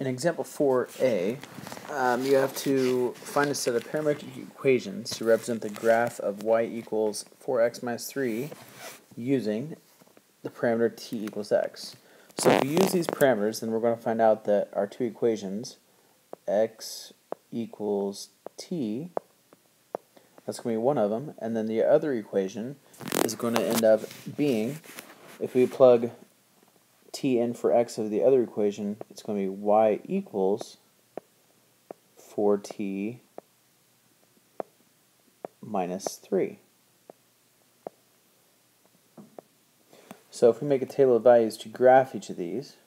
In example 4a, you have to find a set of parametric equations to represent the graph of y equals 4x minus 3 using the parameter t equals x. So if we use these parameters, then we're going to find out that our two equations, x equals t, that's going to be one of them, and then the other equation is going to end up being, if we plug t in for x of the other equation, it's going to be y equals 4t minus 3. So if we make a table of values to graph each of these,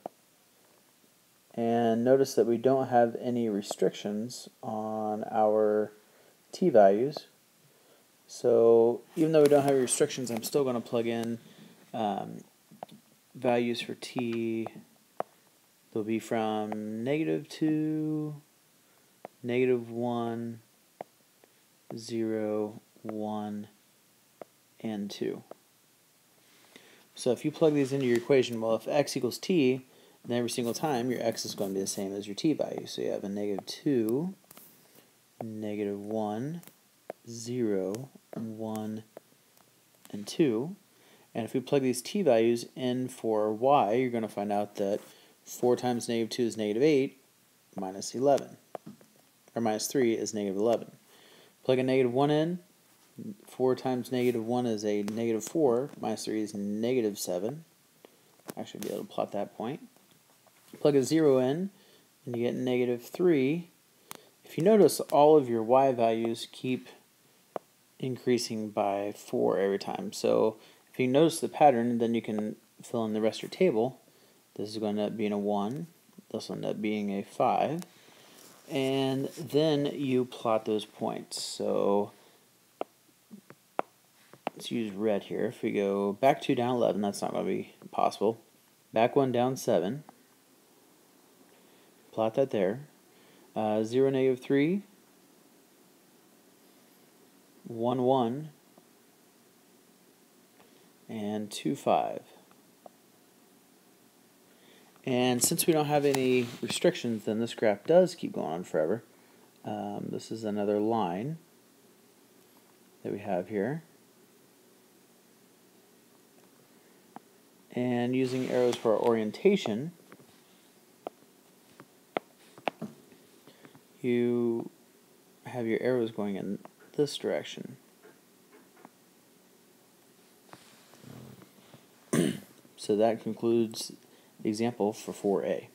and notice that we don't have any restrictions on our t values, so even though we don't have restrictions, I'm still going to plug in values for t. They'll be from -2, -1, 0, 1, and 2. So if you plug these into your equation, well, if x equals t, then every single time your x is going to be the same as your t value. So you have a -2, -1, 0, 1, and 2. And if we plug these t values in for y, you're going to find out that 4 times -2 is -8, minus 11. Or minus 3 is -11. Plug a -1 in. 4 times -1 is a -4, minus 3 is -7. Actually, be able to plot that point. Plug a 0 in, and you get -3. If you notice, all of your y values keep increasing by 4 every time. So if you notice the pattern, then you can fill in the rest of your table. This is going to end up being a 1. This will end up being a 5. And then you plot those points. So let's use red here. If we go back 2 down 11, that's not going to be possible. Back 1 down 7. Plot that there. 0, -3. 1, 1. And 2, 5. And since we don't have any restrictions, then this graph does keep going on forever. This is another line that we have here. And using arrows for our orientation, you have your arrows going in this direction. So that concludes the example for 4a.